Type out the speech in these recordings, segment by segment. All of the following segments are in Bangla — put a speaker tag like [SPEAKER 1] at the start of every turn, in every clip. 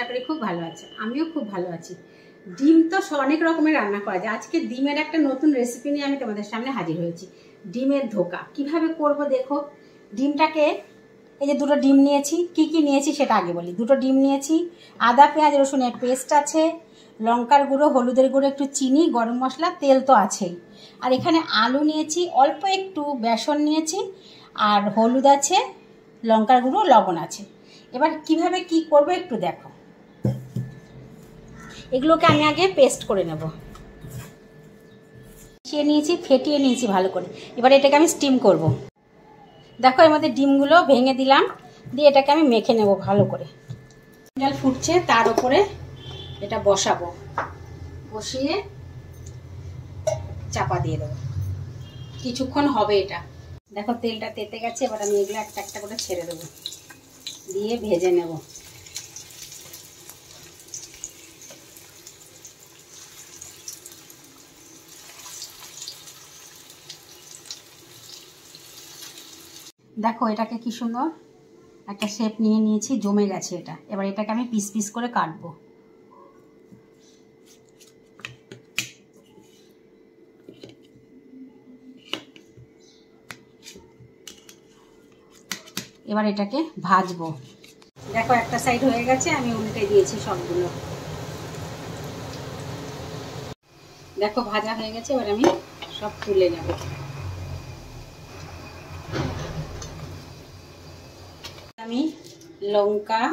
[SPEAKER 1] করি খুব ভালো আছে, আমিও খুব ভালো আছি। ডিম তো অনেক রকমের রান্না করা যায়। আজকে ডিমের একটা নতুন রেসিপি নিয়ে আমি তোমাদের সামনে হাজির হয়েছি। ডিমের ধোকা কিভাবে করব দেখো। ডিমটাকে এই যে দুটো ডিম নিয়েছি, কি কি নিয়েছি সেটা আগে বলি। দুটো ডিম নিয়েছি, আদা পেঁয়াজ রসুনের পেস্ট আছে, লঙ্কার গুঁড়ো, হলুদের গুঁড়ো, একটু চিনি, গরম মশলা, তেল তো আছেই। আর এখানে আলু নিয়েছি, অল্প একটু বেসন নিয়েছি, আর হলুদ আছে, লঙ্কার গুঁড়ো, লবণ আছে। এবার কিভাবে কি করব একটু দেখো। এগুলোকে আমি আগে পেস্ট করে নেব। মিশিয়ে নিয়েছি, ফেটিয়ে নিয়েছি ভালো করে। এবার এটাকে আমি স্টিম করব। দেখো এর মধ্যে ডিমগুলো ভেঙে দিলাম, দিয়ে এটাকে আমি মেখে নেব ভালো করে। ডাল ফুটছে, তার উপরে এটা বসাবো, বসিয়ে চাপা দিয়ে দেবো। কিছুক্ষণ হবে এটা। দেখো তেলটা তেতে গেছে, এবার আমি এগুলো একটা একটা করে ছেড়ে দেবো, দিয়ে ভেজে নেব। দেখো এটাকে কি সুন্দর একটা শেপ নিয়ে নিয়েছি, জমে গেছে এটা। এবার এটাকে আমি পিস পিস করে কাটবো। এবার এটাকে ভাজবো। দেখো একটা সাইড হয়ে গেছে, আমি উল্টে দিয়েছি সবগুলো। দেখো ভাজা হয়ে গেছে, এবার আমি সব তুলে নেব। আমি লঙ্কা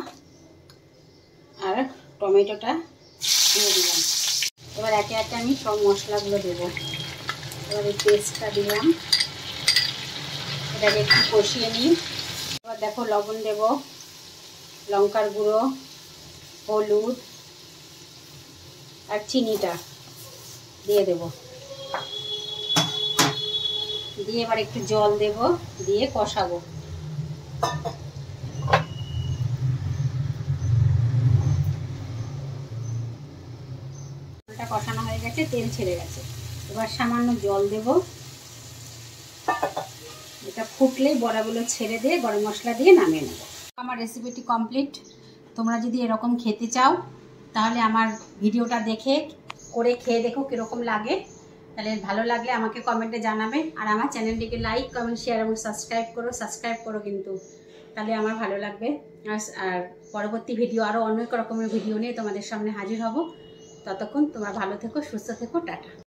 [SPEAKER 1] আর টমেটোটা দিয়ে দিলাম। এবার একে একে আমি সব মশলাগুলো দেবো। এবার এই পেস্টটা দিলাম, এটাকে একটু কষিয়ে নিই। এবার দেখো লবণ দেব, লঙ্কার গুঁড়ো, হলুদ আর চিনিটা দিয়ে দেব। দিয়ে এবার একটু জল দেব, দিয়ে কষাবো। জলটা কষানো হয়ে গেছে, তেল ছেড়ে গেছে। এবার সামান্য জল দেব। এটা ফুটলেই বড়াগুলো ছেড়ে দিয়ে গরম মশলা দিয়ে নামিয়ে নেব। আমার রেসিপিটি কমপ্লিট। তোমরা যদি এরকম খেতে চাও তাহলে আমার ভিডিওটা দেখে করে খেয়ে দেখো কীরকম লাগে। তাহলে ভালো লাগলে আমাকে কমেন্টে জানাবে। আর আমার চ্যানেলটিকে লাইক, কমেন্ট, শেয়ার এবং সাবস্ক্রাইব করো কিন্তু, তাহলে আমার ভালো লাগবে। আর পরবর্তী ভিডিও আরও অনেক রকমের ভিডিও নিয়ে তোমাদের সামনে হাজির হব। ততক্ষণ তোমরা ভালো থেকো, সুস্থ থেকো, টাটা।